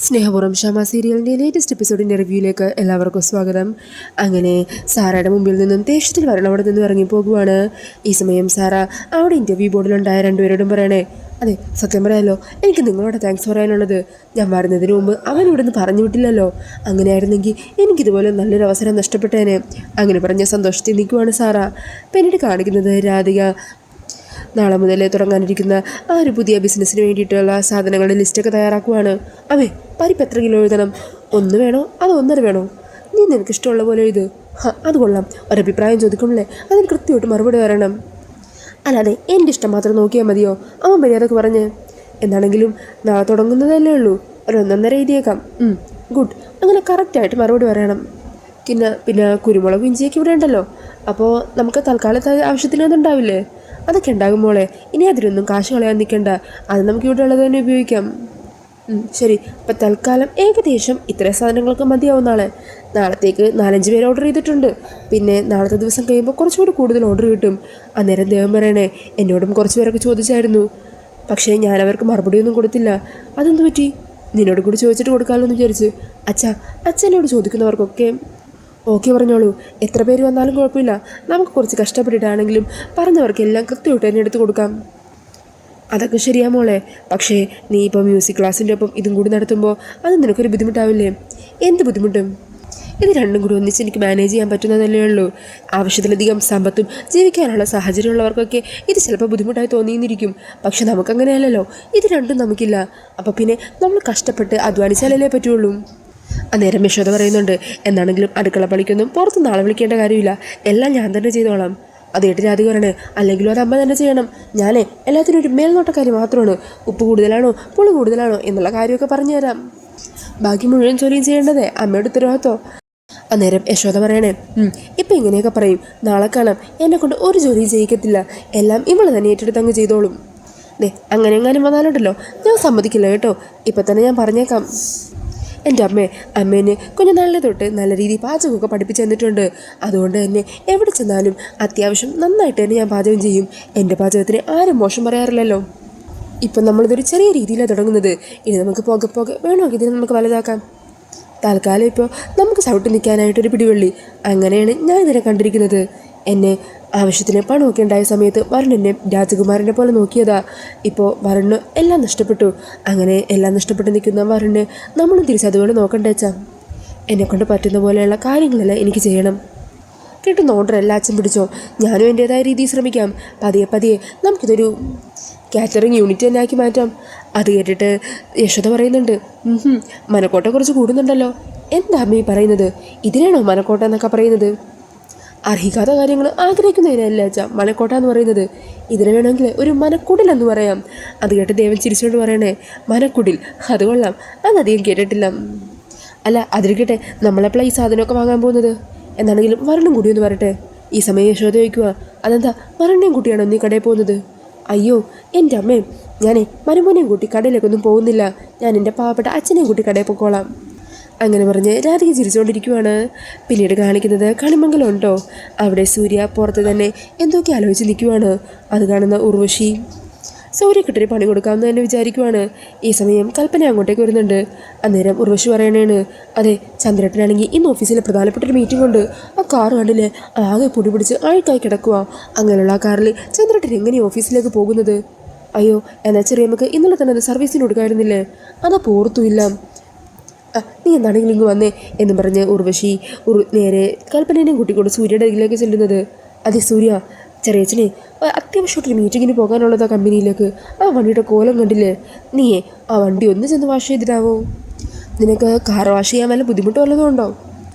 സ്നേഹപൂർവ്വം ഷമ സീരിയലിൻ്റെ ലേറ്റസ്റ്റ് എപ്പിസോഡിൻ്റെ റിവ്യൂയിലേക്ക് എല്ലാവർക്കും സ്വാഗതം. അങ്ങനെ സാറയുടെ മുമ്പിൽ നിന്നും ദേഷ്യത്തിൽ അവിടെ നിന്ന് ഇറങ്ങിപ്പോകുവാണ്. ഈ സമയം സാറ അവിടെ ഇൻ്റർവ്യൂ ബോർഡിലുണ്ടായ രണ്ടുപേരോടും പറയണേ, അതെ സത്യം പറയാമല്ലോ, എനിക്ക് നിങ്ങളോട് താങ്ക്സ് പറയാനുള്ളത്. ഞാൻ വരുന്നതിന് മുമ്പ് അവനിവിടെ നിന്ന് പറഞ്ഞു വിട്ടില്ലല്ലോ. അങ്ങനെയായിരുന്നെങ്കിൽ എനിക്കിതുപോലെ നല്ലൊരു അവസരം നഷ്ടപ്പെട്ടേനെ. അങ്ങനെ പറഞ്ഞ സന്തോഷത്തിൽ നിൽക്കുവാണ് സാറ. പിന്നീട് കാണിക്കുന്നത് രാധിക നാളെ മുതൽ തുടങ്ങാനിരിക്കുന്ന ആ ഒരു പുതിയ ബിസിനസ്സിന് വേണ്ടിയിട്ടുള്ള സാധനങ്ങളുടെ ലിസ്റ്റൊക്കെ തയ്യാറാക്കുവാണ്. അവേ പരിപ്പ് എത്ര കിലോ എഴുതണം? 1 വേണോ അതോ 1.5 വേണോ? നീ നിനക്ക് ഇഷ്ടമുള്ള പോലെ എഴുത്. അത് കൊള്ളാം. ഒരഭിപ്രായം ചോദിക്കുമ്പോഴേ അതിന് കൃത്യമായിട്ട് മറുപടി വരണം. അല്ലാതെ എൻ്റെ ഇഷ്ടം മാത്രം നോക്കിയാൽ മതിയോ? അവൻ മര്യാദക്ക് പറഞ്ഞ്. എന്താണെങ്കിലും നാളെ തുടങ്ങുന്നതല്ലേ ഉള്ളൂ, ഒരു 1.5 എഴുതിയേക്കാം. ഗുഡ്. അങ്ങനെ കറക്റ്റായിട്ട് മറുപടി പറയണം. പിന്നെ കുരുമുളക് ഇഞ്ചിയൊക്കെ ഇവിടെ ഉണ്ടല്ലോ, അപ്പോൾ നമുക്ക് തൽക്കാലത്തെ ആവശ്യത്തിന് അതുണ്ടാവില്ലേ? അതൊക്കെ ഉണ്ടാകും മോളെ. ഇനി അതിലൊന്നും കാശ് കളയാൻ നിൽക്കണ്ട. അത് നമുക്ക് ഇവിടെ ഉള്ളത് തന്നെ ഉപയോഗിക്കാം. ശരി. അപ്പം തൽക്കാലം ഏകദേശം ഇത്രയും സാധനങ്ങൾക്ക് മതിയാവും. നാളത്തേക്ക് 4-5 പേര് ഓർഡർ ചെയ്തിട്ടുണ്ട്. പിന്നെ നാളത്തെ ദിവസം കഴിയുമ്പോൾ കുറച്ചുകൂടി കൂടുതൽ ഓർഡർ കിട്ടും. അന്നേരം ദേവം പറയണേ, എന്നോടും കുറച്ച് പേരൊക്കെ ചോദിച്ചായിരുന്നു, പക്ഷേ ഞാൻ അവർക്ക് മറുപടിയൊന്നും കൊടുത്തില്ല. അതെന്ത് പറ്റി? നിന്നോട് കൂടി ചോദിച്ചിട്ട് കൊടുക്കാമല്ലോ എന്ന് വിചാരിച്ച്. അച്ഛനോട് ചോദിക്കുന്നവർക്കൊക്കെ ഓക്കെ പറഞ്ഞോളൂ. എത്ര പേര് വന്നാലും കുഴപ്പമില്ല. നമുക്ക് കുറച്ച് കഷ്ടപ്പെട്ടിട്ടാണെങ്കിലും പറഞ്ഞവർക്കെല്ലാം കൃത്യമായിട്ട് തന്നെ എടുത്തു കൊടുക്കാം. അതൊക്കെ ശരിയാ മോളെ. പക്ഷേ നീ ഇപ്പോൾ മ്യൂസിക് ക്ലാസ്സിൻ്റെ ഒപ്പം ഇതും കൂടി നടത്തുമ്പോൾ അത് നിനക്കൊരു ബുദ്ധിമുട്ടാവില്ലേ? എന്ത് ബുദ്ധിമുട്ടും? ഇത് രണ്ടും കൂടി ഒന്നിച്ച് എനിക്ക് മാനേജ് ചെയ്യാൻ പറ്റുന്നതല്ലേ ഉള്ളൂ. ആവശ്യത്തിലധികം സമ്പത്തും ജീവിക്കാനുള്ള സാഹചര്യമുള്ളവർക്കൊക്കെ ഇത് ചിലപ്പോൾ ബുദ്ധിമുട്ടായി തോന്നിയിരിക്കും. പക്ഷെ നമുക്കങ്ങനെയല്ലല്ലോ. ഇത് രണ്ടും നമുക്കില്ല. അപ്പോൾ പിന്നെ നമ്മൾ കഷ്ടപ്പെട്ട് അധ്വാനിച്ചാലല്ലേ പറ്റുള്ളൂ. അന്നേരം യശോദ പറയുന്നുണ്ട്, എന്താണെങ്കിലും അടുക്കള പണിക്കൊന്നും പുറത്ത് നാളെ വിളിക്കേണ്ട കാര്യമില്ല. എല്ലാം ഞാൻ തന്നെ ചെയ്തോളാം. അത് കേട്ട് രാധിക പറയണേ, അല്ലെങ്കിലും അത് അമ്മ തന്നെ ചെയ്യണം. ഞാനേ എല്ലാത്തിനും ഒരു മേൽനോട്ടക്കാരി മാത്രമാണ്. ഉപ്പ് കൂടുതലാണോ പുളി കൂടുതലാണോ എന്നുള്ള കാര്യമൊക്കെ പറഞ്ഞു തരാം. ബാക്കി മുഴുവൻ ജോലിയും ചെയ്യേണ്ടതേ അമ്മയുടെ ഉത്തരവാദിത്തം. അന്നേരം യശോദ പറയണേ, ഇപ്പം ഇങ്ങനെയൊക്കെ പറയും, നാളെ കാണാം എന്നെക്കൊണ്ട് ഒരു ജോലിയും ചെയ്യിക്കത്തില്ല. എല്ലാം ഇവള് തന്നെ ഏറ്റെടുത്ത് അങ്ങ് ചെയ്തോളും. അങ്ങനെ എങ്ങാനും വന്നാലുണ്ടല്ലോ ഞാൻ സമ്മതിക്കില്ല കേട്ടോ. ഇപ്പം തന്നെ ഞാൻ പറഞ്ഞേക്കാം. എൻ്റെ അമ്മേനെ കുഞ്ഞു നാളിലെ തൊട്ട് നല്ല രീതിയിൽ പാചകമൊക്കെ പഠിപ്പിച്ചു തന്നിട്ടുണ്ട്. അതുകൊണ്ട് തന്നെ എവിടെ ചെന്നാലും അത്യാവശ്യം നന്നായിട്ട് തന്നെ ഞാൻ പാചകം ചെയ്യും. എൻ്റെ പാചകത്തിന് ആരും മോശം പറയാറില്ലല്ലോ. ഇപ്പം നമ്മളിതൊരു ചെറിയ രീതിയിലാണ് തുടങ്ങുന്നത്. ഇനി നമുക്ക് പോകെ വേണമെങ്കിൽ ഇതിനെ നമുക്ക് വലുതാക്കാം. തൽക്കാലം ഇപ്പോൾ നമുക്ക് ചവിട്ടി നിൽക്കാനായിട്ടൊരു പിടിവള്ളി. അങ്ങനെയാണ് ഞാൻ ഇതിനെ കണ്ടിരിക്കുന്നത്. എന്നെ ആവശ്യത്തിന് പണമൊക്കെ ഉണ്ടായ സമയത്ത് വരുൺ എന്നെ രാജകുമാരനെ പോലെ നോക്കിയതാ. ഇപ്പോൾ വരുണ് എല്ലാം നഷ്ടപ്പെട്ടു. അങ്ങനെ എല്ലാം നഷ്ടപ്പെട്ട് നിൽക്കുന്ന വരുണ് നമ്മളും തിരിച്ചതുപോലെ നോക്കണ്ടേച്ചാ. എന്നെക്കൊണ്ട് പറ്റുന്ന പോലെയുള്ള കാര്യങ്ങളെല്ലാം എനിക്ക് ചെയ്യണം. കിട്ടുന്ന ഓർഡർ എല്ലാം അച്ഛൻ പിടിച്ചോ. ഞാനും എൻ്റേതായ രീതിയിൽ ശ്രമിക്കാം. പതിയെ നമുക്കിതൊരു കാറ്ററിംഗ് യൂണിറ്റ് തന്നെ ആക്കി മാറ്റാം. അത് കേട്ടിട്ട് യശോദ പറയുന്നുണ്ട്, മനക്കോട്ട കുറച്ച് കൂടുന്നുണ്ടല്ലോ. എന്താ അമ്മ ഈ പറയുന്നത്? ഇതിനാണോ മനക്കോട്ട എന്നൊക്കെ പറയുന്നത്? അർഹിക്കാത്ത കാര്യങ്ങൾ ആഗ്രഹിക്കുന്നതിനല്ല അച്ഛാ മനക്കോട്ട എന്ന് പറയുന്നത്. ഇതിന് വേണമെങ്കിൽ ഒരു മനക്കുടിലെന്ന് പറയാം. അത് കേട്ട് ദേവൻ ചിരിച്ചുകൊണ്ട് പറയണേ, മനക്കുടിൽ? അത് കൊള്ളാം. അതധികം കേട്ടിട്ടില്ല. അല്ല അതിരിക്കട്ടെ, നമ്മളെപ്പോഴാണ് ഈ സാധനമൊക്കെ വാങ്ങാൻ പോകുന്നത്? എന്താണെങ്കിലും വരണം കൂടി ഒന്ന് വരട്ടെ. ഈ സമയം യശോദ ചോദിക്കുക, അതെന്താ വരണേയും കൂട്ടിയാണോ നീ കടയിൽ പോകുന്നത്? അയ്യോ എൻ്റെ അമ്മയും ഞാനേ മരുമോനെയും കൂട്ടി കടയിലേക്കൊന്നും പോകുന്നില്ല. ഞാൻ എൻ്റെ പാവപ്പെട്ട അച്ഛനെയും കൂട്ടി കടയിൽ പോയിക്കോളാം. അങ്ങനെ പറഞ്ഞ് രാധിക ചിരിച്ചുകൊണ്ടിരിക്കുവാണ്. പിന്നീട് കാണിക്കുന്നത് കളിമംഗലം ഉണ്ടോ. അവിടെ സൂര്യ പുറത്ത് തന്നെ എന്തൊക്കെ ആലോചിച്ച് നിൽക്കുവാണ്. അത് കാണുന്ന ഉർവശി സൂര്യക്കിട്ടൊരു പണി കൊടുക്കാമെന്ന് തന്നെ വിചാരിക്കുവാണ്. ഈ സമയം കൽപ്പന അങ്ങോട്ടേക്ക് വരുന്നുണ്ട്. അന്നേരം ഉർവശി പറയണേണ്, അതെ ചന്ദ്രേട്ടനാണെങ്കിൽ ഇന്ന് ഓഫീസിൽ പ്രധാനപ്പെട്ടൊരു മീറ്റിംഗ് ഉണ്ട്. ആ കാറ് കണ്ടില്ലേ, ആകെ പൊടി പിടിച്ച് അഴുക്കായി കിടക്കുക. അങ്ങനെയുള്ള ആ കാറിൽ ചന്ദ്രേട്ടൻ എങ്ങനെയാണ് ഓഫീസിലേക്ക് പോകുന്നത്? അയ്യോ എന്നാൽ ചെറിയമ്മക്ക് ഇന്നലെ തന്നെ അത് സർവീസിന് കൊടുക്കായിരുന്നില്ലേ? അതാ പോർത്തുമില്ല. നീ എന്താണെങ്കിലും ഇങ്ങ് വന്നേ എന്ന് പറഞ്ഞ് ഉർവശി നേരെ കൽപ്പനേനെയും കൂട്ടിക്കൊണ്ട് സൂര്യയുടെ അരികിലേക്ക് ചെല്ലുന്നത്. അതെ സൂര്യ, ചെറിയച്ഛനെ അത്യാവശ്യമായിട്ടൊരു മീറ്റിങ്ങിന് പോകാനുള്ളതാ കമ്പനിയിലേക്ക്. ആ വണ്ടിയുടെ കോലം കണ്ടില്ലേ? നീയേ ആ വണ്ടി ഒന്ന് ചെന്ന് വാഷ് ചെയ്തിട്ടാവോ? നിനക്ക് കാർ വാഷ് ചെയ്യാൻ വല്ല ബുദ്ധിമുട്ട് വല്ലതും ഉണ്ടോ?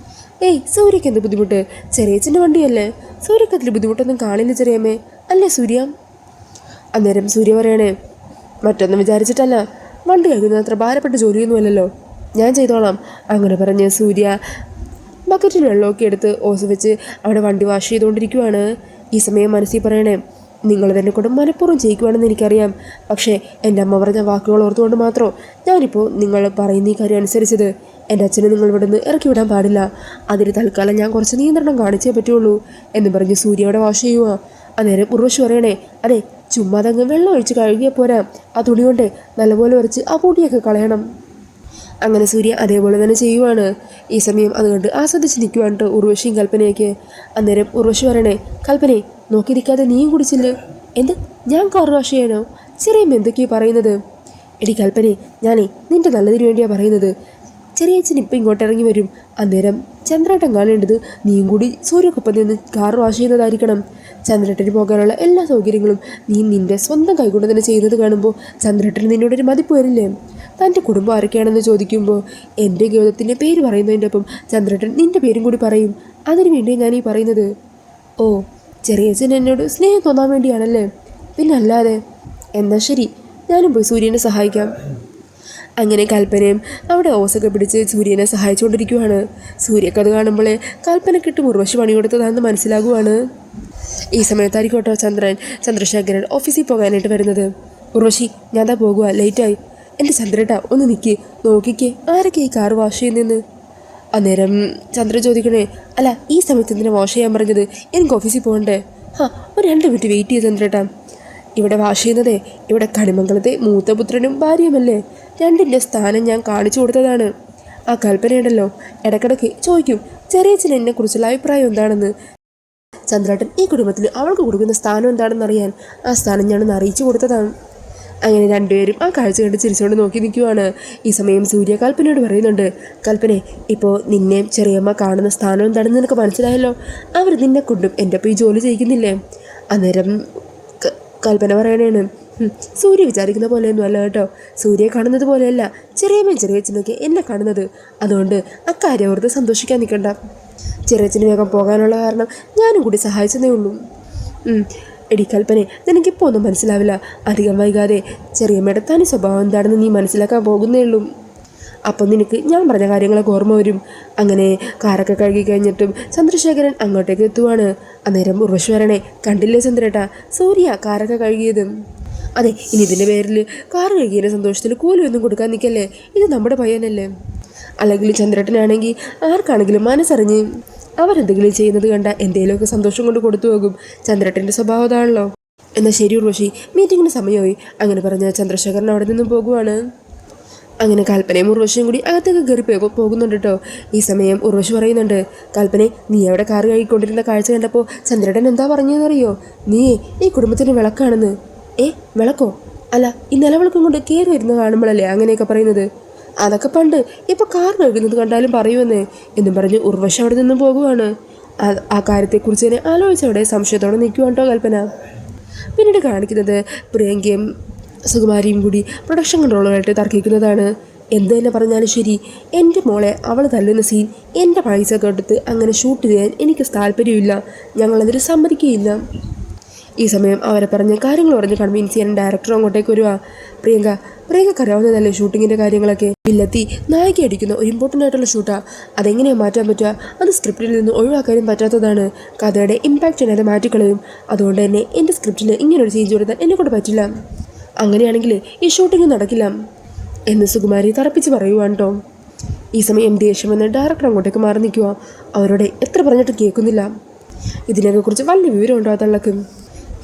ഏയ് സൂര്യക്ക് എന്ത് ബുദ്ധിമുട്ട്? ചെറിയച്ഛൻ്റെ വണ്ടിയല്ലേ. സൂര്യക്ക് അതിൽ ബുദ്ധിമുട്ടൊന്നും കാണില്ല ചെറിയമ്മേ, അല്ലേ സൂര്യ? അന്നേരം സൂര്യ പറയണേ, മറ്റൊന്നും വിചാരിച്ചിട്ടല്ല, വണ്ടി കഴിക്കുന്നത് അത്ര ഭാരപ്പെട്ട ജോലിയൊന്നുമല്ലല്ലോ, ഞാൻ ചെയ്തോളാം. അങ്ങനെ പറഞ്ഞ് സൂര്യ ബക്കറ്റിൽ വെള്ളമൊക്കെ എടുത്ത് ഓസ് വെച്ച് അവിടെ വണ്ടി വാഷ് ചെയ്തുകൊണ്ടിരിക്കുവാണ്. ഈ സമയം മനസ്സിൽ പറയണേ, നിങ്ങൾ തന്നെ കൊണ്ട് മനഃപൂർവ്വം ചെയ്യിക്കുവാണെന്ന് എനിക്കറിയാം. പക്ഷേ എൻ്റെ അമ്മ പറഞ്ഞ വാക്കുകൾ ഓർത്തുകൊണ്ട് മാത്രം ഞാനിപ്പോൾ നിങ്ങൾ പറയുന്ന ഈ കാര്യം അനുസരിച്ചത്. എൻ്റെ അച്ഛനെ നിങ്ങൾ ഇവിടെ നിന്ന് ഇറക്കി വിടാൻ പാടില്ല. അതിന് തൽക്കാലം ഞാൻ കുറച്ച് നിയന്ത്രണം കാണിച്ചേ പറ്റുള്ളൂ എന്ന് പറഞ്ഞ് സൂര്യയോടെ വാഷ് ചെയ്യുക. അന്നേരം ഉർവശി പറയണേ, അതെ ചുമ്മാതങ്ങ് വെള്ളം ഒഴിച്ച് കഴുകിയാൽ പോരാ, ആ തുണി കൊണ്ട് നല്ലപോലെ ഉരച്ച് ആ പൊടിയൊക്കെ കളയണം. അങ്ങനെ സൂര്യ അതേപോലെ തന്നെ ചെയ്യുവാണ്. ഈ സമയം അതുകൊണ്ട് ആസ്വദിച്ച് നിൽക്കുവാണ് കേട്ടോ ഉർവശിയും കൽപ്പനയൊക്കെ. അന്നേരം ഉർവശി പറയണേ, കൽപ്പനയെ നോക്കി നിൽക്കാതെ നീയും കുടിച്ചില്ല. എന്ത്, ഞാൻ കാർ വാഷ് ചെയ്യാനോ? ചെറിയ എന്തൊക്കെയാണ് പറയുന്നത്? എടി കൽപ്പനെ, ഞാനേ നിന്റെ നല്ലതിന് വേണ്ടിയാണ് പറയുന്നത്. ചെറിയച്ഛൻ ഇപ്പം ഇങ്ങോട്ട് ഇറങ്ങി വരും. അന്നേരം ചന്ദ്രേട്ടൻ കാണേണ്ടത് നീയും കൂടി സൂര്യക്കൊപ്പം നിന്ന് കാർ വാഷ് ചെയ്യുന്നതായിരിക്കണം. ചന്ദ്രേട്ടന് പോകാനുള്ള എല്ലാ സൗകര്യങ്ങളും നീ നിന്റെ സ്വന്തം കൈകൊണ്ട് തന്നെ ചെയ്യുന്നത് കാണുമ്പോൾ ചന്ദ്രേട്ടന് നിന്നോടൊരു മതിപ്പ് വരില്ലേ? തൻ്റെ കുടുംബം ആരൊക്കെയാണെന്ന് ചോദിക്കുമ്പോൾ എൻ്റെ ഗൗതത്തിൻ്റെ പേര് പറയുന്നതിൻ്റെ ഒപ്പം ചന്ദ്രേട്ടൻ നിൻ്റെ പേരും കൂടി പറയും. അതിനു വേണ്ടിയാണ് ഞാൻ ഈ പറയുന്നത്. ഓ, ചെറിയച്ഛൻ എന്നോട് സ്നേഹം തോന്നാൻ വേണ്ടിയാണല്ലേ? പിന്നെ അല്ലാതെ. എന്നാൽ ശരി, ഞാനും പോയി സൂര്യനെ സഹായിക്കാം. അങ്ങനെ കൽപ്പനയും അവിടെ ഓസൊക്കെ പിടിച്ച് സൂര്യനെ സഹായിച്ചുകൊണ്ടിരിക്കുവാണ്. സൂര്യക്കത് കാണുമ്പോഴേ കൽപ്പനക്കിട്ട് ഉർവശി പണി കൊടുത്തതാണെന്ന് മനസ്സിലാകുവാണ്. ഈ സമയത്തായിരിക്കോട്ടോ ചന്ദ്രശേഖരൻ ഓഫീസിൽ പോകാനായിട്ട് വരുന്നത്. ഉർവശി, ഞാൻ ദാ പോകുക, ലേറ്റായി. എൻ്റെ ചന്ദ്രേട്ടാ ഒന്ന് നിൽക്കി, നോക്കിക്കേ ആരൊക്കെ ഈ കാർ വാഷ് ചെയ്യുന്നതെന്ന്. അന്നേരം ചന്ദ്രൻ ചോദിക്കണേ, അല്ല ഈ സമയത്ത് എന്തിനാ വാഷ് ചെയ്യാൻ പറഞ്ഞത്? എനിക്ക് ഓഫീസിൽ പോകണ്ടേ? ഒരു 2 മിനിറ്റ് വെയിറ്റ് ചെയ്ത് ചന്ദ്രേട്ടാ. ഇവിടെ വാഷ് ചെയ്യുന്നതേ ഇവിടെ കണിമംഗലത്തെ മൂത്തപുത്രനും ഭാര്യയുമല്ലേ. രണ്ടിൻ്റെ സ്ഥാനം ഞാൻ കാണിച്ചു കൊടുത്തതാണ്. ആ കൽപ്പനയുണ്ടല്ലോ ഇടയ്ക്കിടയ്ക്ക് ചോദിക്കും ചെറിയച്ഛൻ എന്നെക്കുറിച്ചുള്ള അഭിപ്രായം എന്താണെന്ന്. ചന്ദ്രേട്ടൻ ഈ കുടുംബത്തിൽ അവൾക്ക് കൊടുക്കുന്ന സ്ഥാനം എന്താണെന്ന് അറിയാൻ ആ സ്ഥാനം ഞാനൊന്ന് അറിയിച്ചു കൊടുത്തതാണ്. അങ്ങനെ രണ്ടുപേരും ആ കാഴ്ച കണ്ട് ചിരിച്ചുകൊണ്ട് നോക്കി നിൽക്കുവാണ്. ഈ സമയം സൂര്യ കൽപ്പനയോട് പറയുന്നുണ്ട്, കൽപ്പനെ, ഇപ്പോൾ നിന്നെ ചെറിയമ്മ കാണുന്ന സ്ഥാനം എന്താണെന്ന് നിനക്ക് മനസ്സിലായല്ലോ. അവർ നിന്നെ കൊണ്ടും എൻ്റെ ഒപ്പം ഈ ജോലി ചെയ്യിക്കുന്നില്ലേ? അന്നേരം കൽപ്പന പറയണേണ്, സൂര്യ വിചാരിക്കുന്ന പോലെയൊന്നും അല്ല കേട്ടോ. സൂര്യ കാണുന്നത് പോലെയല്ല ചെറിയമ്മയും ചെറിയച്ഛനൊക്കെ എന്നെ കാണുന്നത്. അതുകൊണ്ട് അക്കാര്യം ഓർത്ത് സന്തോഷിക്കാൻ നിൽക്കണ്ട. ചെറിയച്ഛന് വേഗം പോകാനുള്ള കാരണം ഞാനും കൂടി സഹായിച്ചതേ ഉള്ളൂ. എടി കൽപ്പനെ, നിനക്കിപ്പോൾ ഒന്നും മനസ്സിലാവില്ല. അധികം വൈകാതെ ചെറിയമ്മയുടെ തനി സ്വഭാവം എന്താണെന്ന് നീ മനസ്സിലാക്കാൻ പോകുന്നേ ഉള്ളൂ. അപ്പം നിനക്ക് ഞാൻ പറഞ്ഞ കാര്യങ്ങളൊക്കെ ഓർമ്മ വരും. അങ്ങനെ കാറൊക്കെ കഴുകി കഴിഞ്ഞിട്ടും ചന്ദ്രശേഖരൻ അങ്ങോട്ടേക്ക് എത്തുവാണ്. അന്നേരം ഉർവശി വരണേ, കണ്ടില്ലേ ചന്ദ്രേട്ടാ, സൂര്യ കാറൊക്കെ കഴുകിയത്. അതെ, ഇനി ഇതിൻ്റെ പേരിൽ കാർ കഴുകിയതിൻ്റെ സന്തോഷത്തിൽ കൂലിയൊന്നും കൊടുക്കാൻ നിൽക്കല്ലേ. ഇത് നമ്മുടെ പയ്യനല്ലേ. അല്ലെങ്കിൽ ചന്ദ്രേട്ടനാണെങ്കിൽ ആർക്കാണെങ്കിലും മനസ്സറിഞ്ഞ് അവരെന്തെങ്കിലും ചെയ്യുന്നത് കണ്ട എന്തെങ്കിലുമൊക്കെ സന്തോഷം കൊണ്ട് കൊടുത്തു പോകും. ചന്ദ്രേട്ടൻ്റെ സ്വഭാവം അതാണല്ലോ. എന്നാൽ ശരി ഉർവശി, മീറ്റിങ്ങിന് സമയമായി. അങ്ങനെ പറഞ്ഞ ചന്ദ്രശേഖരൻ അവിടെ നിന്നും പോകുവാണ്. അങ്ങനെ കൽപ്പനയും ഉർവശിയും കൂടി അകത്തേക്ക് കയറി പോകുന്നുണ്ട് കേട്ടോ. ഈ സമയം ഉർവശി പറയുന്നുണ്ട്, കൽപ്പനെ, നീ അവിടെ കാർ കഴുകിക്കൊണ്ടിരുന്ന കാഴ്ച കണ്ടപ്പോൾ ചന്ദ്രേട്ടൻ എന്താ പറഞ്ഞതെന്നറിയോ? നീ ഈ കുടുംബത്തിൻ്റെ വിളക്കാണെന്ന്. വിളക്കോ? അല്ല, ഈ നിലവിളക്കം കൊണ്ട് കയറി വരുന്ന കാണുമ്പോഴല്ലേ അങ്ങനെയൊക്കെ പറയുന്നത്? അതൊക്കെ പണ്ട്, ഇപ്പോൾ കാർ കഴുകുന്നത് കണ്ടാലും പറയുമെന്നേ എന്നും പറഞ്ഞ് ഉർവശി അവിടെ നിന്നും പോകുവാണ്. ആ കാര്യത്തെക്കുറിച്ച് തന്നെ ആലോചിച്ചവിടെ സംശയത്തോടെ നിൽക്കുവാണ് കേട്ടോ കൽപ്പന. പിന്നീട് കാണിക്കുന്നത് പ്രിയങ്കയും സുകുമാരിയും കൂടി പ്രൊഡക്ഷൻ കൺട്രോളറായിട്ട് തർക്കിക്കുന്നതാണ്. എന്ത് തന്നെ പറഞ്ഞാലും ശരി, എൻ്റെ മോളെ അവൾ തല്ലുന്ന സീൻ എൻ്റെ പൈസ കൊടുത്ത് അങ്ങനെ ഷൂട്ട് ചെയ്യാൻ എനിക്ക് താല്പര്യമില്ല. ഞങ്ങളതിൽ സമ്മതിക്കുകയില്ല. ഈ സമയം അവരെ പറഞ്ഞ് കാര്യങ്ങൾ പറഞ്ഞ് കൺവിൻസ് ചെയ്യാൻ ഡയറക്ടർ അങ്ങോട്ടേക്ക് വരുവാ. പ്രിയങ്കയ്ക്ക് അറിയാവുന്നതല്ലേ ഷൂട്ടിങ്ങിൻ്റെ കാര്യങ്ങളൊക്കെ. വില്ലത്തി നായിക അടിക്കുന്ന ഒരു ഇമ്പോർട്ടൻ്റ് ആയിട്ടുള്ള ഷൂട്ടാണ്. അതെങ്ങനെയാണ് മാറ്റാൻ പറ്റുക? അത് സ്ക്രിപ്റ്റിൽ നിന്ന് ഒഴിവാക്കാനും പറ്റാത്തതാണ്. കഥയുടെ ഇമ്പാക്റ്റ് അത് മാറ്റിക്കളയും. അതുകൊണ്ട് തന്നെ എൻ്റെ സ്ക്രിപ്റ്റിൽ ഇങ്ങനൊരു ചേഞ്ച് വരുത്താൻ എന്നെക്കൊണ്ട് പറ്റില്ല. അങ്ങനെയാണെങ്കിൽ ഈ ഷൂട്ടിംഗ് നടക്കില്ല എന്ന് സുകുമാരി തറപ്പിച്ച് പറയുവാണ് കേട്ടോ. ഈ സമയം ദേഷ്യം വന്ന് ഡയറക്ടർ അങ്ങോട്ടേക്ക് മാറി നിൽക്കുക. അവരോട് എത്ര പറഞ്ഞിട്ട് കേൾക്കുന്നില്ല. ഇതിനെക്കുറിച്ച് വലിയ വിവരമുണ്ടോ ആ തള്ളക്ക്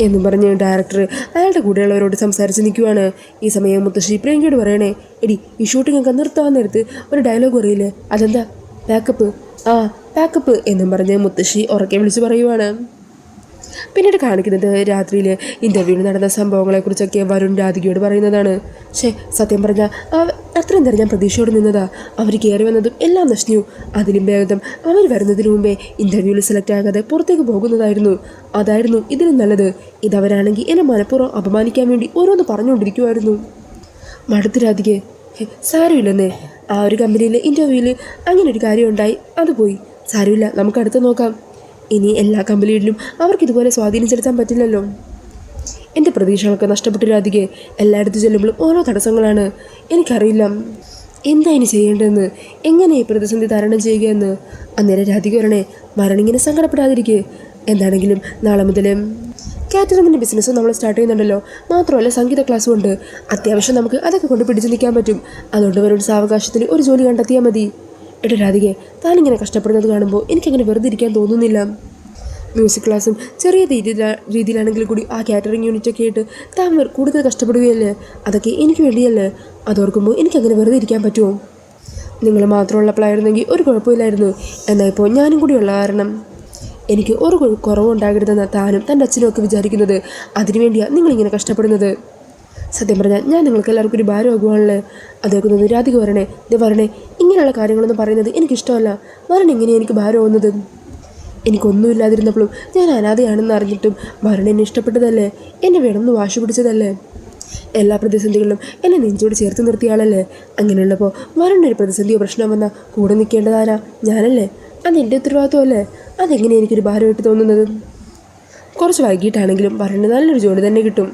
എന്നും പറഞ്ഞ് ഡയറക്ടർ അയാളുടെ കൂടെയുള്ളവരോട് സംസാരിച്ച് നിൽക്കുവാണ്. ഈ സമയം മുത്തശ്ശി പ്രിയങ്കയോട് പറയണേ, എടി ഈ ഷൂട്ടിംഗ് ഒക്കെ നിർത്താൻ നേരത്ത് ഒരു ഡയലോഗ് അറിയില്ലേ? അതെന്താ? പാക്കപ്പ് എന്നും പറഞ്ഞ് മുത്തശ്ശി ഉറക്കെ വിളിച്ച് പറയുവാണ്. പിന്നീട് കാണിക്കുന്നത് രാത്രിയിൽ ഇൻ്റർവ്യൂവിൽ നടന്ന സംഭവങ്ങളെക്കുറിച്ചൊക്കെ വരുൺ രാധികയോട് പറയുന്നതാണ്. സത്യം പറഞ്ഞാൽ അത്രയും നേരം ഞാൻ പ്രതീക്ഷയോട് നിന്നതാ. അവർ കയറി വന്നതും എല്ലാം നശിച്ചു. അതിലും ഭേദം അവർ വരുന്നതിന് മുമ്പേ ഇൻ്റർവ്യൂവിൽ സെലക്ട് ആകാതെ പുറത്തേക്ക് പോകുന്നതായിരുന്നു. അതായിരുന്നു ഇതിലും നല്ലത്. ഇതവരാണെങ്കിൽ എന്നെ മനഃപൂർവ്വം അപമാനിക്കാൻ വേണ്ടി ഓരോന്ന് പറഞ്ഞുകൊണ്ടിരിക്കുമായിരുന്നു. മടുത്ത് രാധികെ. സാരമില്ലെന്നേ, ആ ഒരു കമ്പനിയിലെ ഇൻ്റർവ്യൂവിൽ അങ്ങനെ ഒരു കാര്യം ഉണ്ടായി, അത് പോയി. സാരമില്ല, നമുക്ക് അടുത്ത് നോക്കാം. ഇനി എല്ലാ കമ്പനിയിലും അവർക്ക് ഇതുപോലെ സ്വാധീനം ചെലുത്താൻ പറ്റില്ലല്ലോ. എൻ്റെ പ്രതീക്ഷകളൊക്കെ നഷ്ടപ്പെട്ടു രാധികെ. എല്ലായിടത്തും ചെല്ലുമ്പോഴും ഓരോ തടസ്സങ്ങളാണ്. എനിക്കറിയില്ല എന്താ ഇനി ചെയ്യേണ്ടതെന്ന്, എങ്ങനെ ഈ പ്രതിസന്ധി തരണം ചെയ്യുകയെന്ന്. അന്നേരം രാധിക വരണേ, മരണിങ്ങനെ സങ്കടപ്പെടാതിരിക്കുക. എന്താണെങ്കിലും നാളെ മുതൽ കാറ്ററിങ്ങിൻ്റെ ബിസിനസ്സും നമ്മൾ സ്റ്റാർട്ട് ചെയ്യുന്നുണ്ടല്ലോ. മാത്രമല്ല സംഗീത ക്ലാസ്സും ഉണ്ട്. അത്യാവശ്യം നമുക്ക് അതൊക്കെ കൊണ്ട് പിടിച്ചു നിൽക്കാൻ പറ്റും. അതുകൊണ്ട് വരുന്ന സാവകാശത്തിന് ഒരു ജോലി കണ്ടെത്തിയാൽ മതി. എടാ രാധികെ, താനിങ്ങനെ കഷ്ടപ്പെടുന്നത് കാണുമ്പോൾ എനിക്കങ്ങനെ വെറുതെ ഇരിക്കാൻ തോന്നുന്നില്ല. മ്യൂസിക് ക്ലാസ്സും ചെറിയ രീതിയിലാണെങ്കിൽ കൂടി ആ കാറ്ററിംഗ് യൂണിറ്റൊക്കെ ആയിട്ട് താൻ കൂടുതൽ കഷ്ടപ്പെടുകയല്ലേ? അതൊക്കെ എനിക്ക് വേണ്ടിയല്ലേ? അതോർക്കുമ്പോൾ എനിക്കങ്ങനെ വെറുതെ ഇരിക്കാൻ പറ്റുമോ? നിങ്ങൾ മാത്രമുള്ളപ്പോഴായിരുന്നെങ്കിൽ ഒരു കുഴപ്പമില്ലായിരുന്നു. എന്നാൽ ഇപ്പോൾ ഞാനും കൂടിയുള്ള കാരണം എനിക്ക് ഒരു കുറവുണ്ടാകരുതെന്ന് താനും തൻ്റെ അച്ഛനും ഒക്കെ വിചാരിക്കുന്നത്. അതിനുവേണ്ടിയാണ് നിങ്ങളിങ്ങനെ കഷ്ടപ്പെടുന്നത്. സത്യം പറഞ്ഞാൽ ഞാൻ നിങ്ങൾക്ക് എല്ലാവർക്കും ഒരു ഭാരമാകുവാണല്ലേ. അതേക്കുന്നത് രാധിക വരണേ, ഇത് വരണേ, ഇങ്ങനെയുള്ള കാര്യങ്ങളൊന്നും പറയുന്നത് എനിക്കിഷ്ടമല്ല. വരണേ എങ്ങനെയാണ് എനിക്ക് ഭാരമാവുന്നത്? എനിക്കൊന്നുമില്ലാതിരുന്നപ്പോഴും ഞാൻ അനാഥയാണെന്ന് അറിഞ്ഞിട്ടും വരണ എന്നെ ഇഷ്ടപ്പെട്ടതല്ലേ, എന്നെ വേണമെന്ന് വാശി പിടിച്ചതല്ലേ, എല്ലാ പ്രതിസന്ധികളിലും എന്നെ നെഞ്ചോട് ചേർത്ത് നിർത്തിയാളല്ലേ. അങ്ങനെയുള്ളപ്പോൾ വരണൊരു പ്രതിസന്ധിയോ പ്രശ്നം വന്നാൽ കൂടെ നിൽക്കേണ്ടതാരാ? ഞാനല്ലേ. അതെൻ്റെ ഉത്തരവാദിത്വമല്ലേ. അതെങ്ങനെ എനിക്കൊരു ഭാരമായിട്ട് തോന്നുന്നത്? കുറച്ച് വൈകിട്ടാണെങ്കിലും വരണ നല്ലൊരു ജോലി തന്നെ കിട്ടും.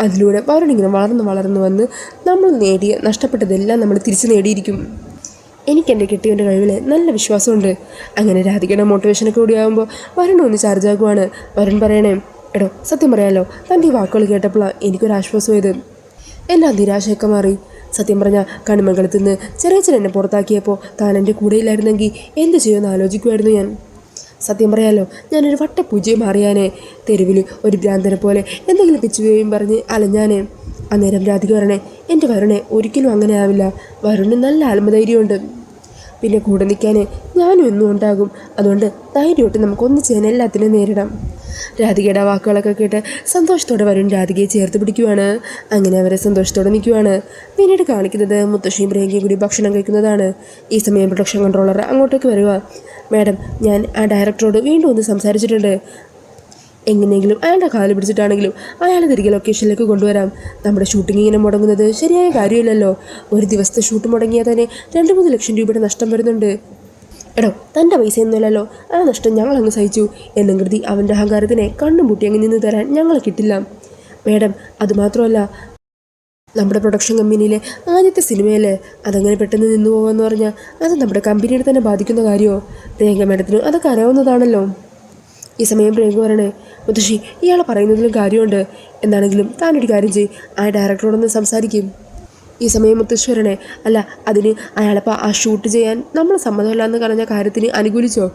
അതിലൂടെ വരണിങ്ങനെ വളർന്നു വന്ന് നമ്മൾ നഷ്ടപ്പെട്ടതെല്ലാം നമ്മൾ തിരിച്ചു നേടിയിരിക്കും. എനിക്കെൻ്റെ കെട്ടിയവൻ്റെ കഴിവിൽ നല്ല വിശ്വാസമുണ്ട്. അങ്ങനെ രാധികയുടെ മോട്ടിവേഷനൊക്കെ കൂടിയാകുമ്പോൾ വരുൺ ഒന്ന് ചാർജാകുവാണ്. വരുൺ പറയണേ, എടോ സത്യം പറയാലോ, തൻ്റെ ഈ വാക്കുകൾ കേട്ടപ്പോഴാണ് എനിക്കൊരാശ്വാസമായത്. എല്ലാ നിരാശയൊക്കെ മാറി. സത്യം പറഞ്ഞാൽ കണിമംഗലത്ത് നിന്ന് ചെറിയച്ഛൻ എന്നെ പുറത്താക്കിയപ്പോൾ താൻ എൻ്റെ കൂടെയില്ലായിരുന്നെങ്കിൽ എന്ത് ചെയ്യുമെന്ന് ആലോചിക്കുമായിരുന്നു ഞാൻ. സത്യം പറയാലോ, ഞാനൊരു വട്ടപ്പൂജയും മാറിയാനേ. തെരുവിൽ ഒരു ഭ്രാന്തനെ പോലെ എന്തെങ്കിലും പിച്ചുകയും പറഞ്ഞ് അലഞ്ഞാനേ. അന്നേരം രാധിക വരണേ, എൻ്റെ വരുണേ ഒരിക്കലും അങ്ങനെ ആവില്ല. വരുണിന് നല്ല ആത്മധൈര്യമുണ്ട്. പിന്നെ കൂടെ നിൽക്കാൻ ഞാനും എന്നും ഉണ്ടാകും. അതുകൊണ്ട് ധൈര്യമായിട്ട് നമുക്ക് ഒന്നിച്ച് എല്ലാത്തിനും നേരിടാം. രാധികയുടെ വാക്കുകളൊക്കെ കേട്ട് സന്തോഷത്തോടെ വരുൺ രാധികയെ ചേർത്ത് പിടിക്കുവാണ്. അങ്ങനെ അവരെ സന്തോഷത്തോടെ നിൽക്കുവാണ്. പിന്നീട് കാണിക്കുന്നത് മുത്തശ്ശിയും പ്രിയങ്കയും കൂടി ഭക്ഷണം കഴിക്കുന്നതാണ്. ഈ സമയം പ്രൊഡക്ഷൻ കൺട്രോളർ അങ്ങോട്ടേക്ക് വരിക. മാഡം, ഞാൻ ആ ഡയറക്ടറോട് വീണ്ടും ഒന്ന് സംസാരിച്ചിട്ടുണ്ട്. എങ്ങനെയെങ്കിലും അയാളുടെ കാല് പിടിച്ചിട്ടാണെങ്കിലും അയാളെ തിരികെ ലൊക്കേഷനിലേക്ക് കൊണ്ടുവരാം. നമ്മുടെ ഷൂട്ടിംഗ് ഇങ്ങനെ മുടങ്ങുന്നത് ശരിയായ കാര്യമില്ലല്ലോ. ഒരു ദിവസത്തെ ഷൂട്ട് മുടങ്ങിയാൽ തന്നെ 2-3 ലക്ഷം രൂപയുടെ നഷ്ടം വരുന്നുണ്ട്. എടോ, തൻ്റെ പൈസയൊന്നുമില്ലല്ലോ, ആ നഷ്ടം ഞങ്ങളങ്ങ് സഹിച്ചു എന്നും കരുതി അവൻ്റെ അഹങ്കാരത്തിനെ കണ്ണും പൂട്ടി അങ്ങ് നിന്ന് തരാൻ ഞങ്ങളെ കിട്ടില്ല. മാഡം, അതുമാത്രമല്ല, നമ്മുടെ പ്രൊഡക്ഷൻ കമ്പനിയിലെ ആദ്യത്തെ സിനിമയല്ലേ, അതങ്ങനെ പെട്ടെന്ന് നിന്നു പോകുമെന്ന് പറഞ്ഞാൽ അത് നമ്മുടെ കമ്പനിയെ തന്നെ ബാധിക്കുന്ന കാര്യമോ? പ്രിയങ്ക മാഡത്തിനും അതൊക്കെ അറിയാവുന്നതാണല്ലോ. ഈ സമയം പ്രിയങ്ക പറയണേ, മുത്തശ്ശി ഇയാളെ പറയുന്നതിലും കാര്യമുണ്ട്. എന്താണെങ്കിലും താനൊരു കാര്യം ചെയ്യും, ആ ഡയറക്ടറോടൊന്ന് സംസാരിക്കും. ഈ സമയം മുത്തശ്ശി വരണേ, അല്ല അതിന് അയാളപ്പോൾ ആ ഷൂട്ട് ചെയ്യാൻ നമ്മൾ സമ്മതമല്ല എന്ന് പറഞ്ഞ കാര്യത്തിന് അനുകൂലിച്ചോ?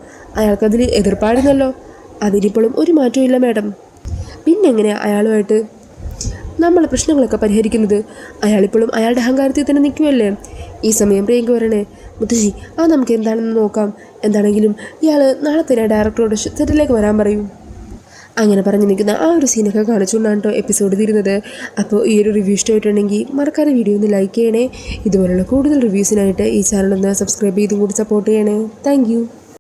അയാൾക്കതിൽ എതിർപ്പായിരുന്നല്ലോ. അതിനിപ്പോഴും ഒരു മാറ്റവും ഇല്ല മാഡം. പിന്നെങ്ങനെയാണ് അയാളുമായിട്ട് നമ്മൾ പ്രശ്നങ്ങളൊക്കെ പരിഹരിക്കുന്നത്? അയാളിപ്പോഴും അയാളുടെ അഹങ്കാരത്തിൽ തന്നെ നിൽക്കുമല്ലേ. ഈ സമയം പ്രിയങ്ക വരണേ, മുത്തശ്ശി അത് നമുക്ക് എന്താണെന്ന് നോക്കാം. എന്താണെങ്കിലും ഇയാൾ നാളെ തന്നെ ഡയറക്ടറോട് സെറ്റിലേക്ക് വരാൻ പറയും. അങ്ങനെ പറഞ്ഞു നിൽക്കുന്ന ആ ഒരു സീനൊക്കെ കാണിച്ചുകൊണ്ടാണ് കേട്ടോ എപ്പിസോഡ് തീരുന്നത്. അപ്പോൾ ഈ ഒരു റിവ്യൂ ഇഷ്ടമായിട്ടുണ്ടെങ്കിൽ മറക്കാതെ വീഡിയോ ഒന്ന് ലൈക്ക് ചെയ്യണേ. ഇതുപോലുള്ള കൂടുതൽ റിവ്യൂസിനായിട്ട് ഈ ചാനലൊന്ന് സബ്സ്ക്രൈബ് ചെയ്തും കൂടി സപ്പോർട്ട് ചെയ്യണേ. താങ്ക്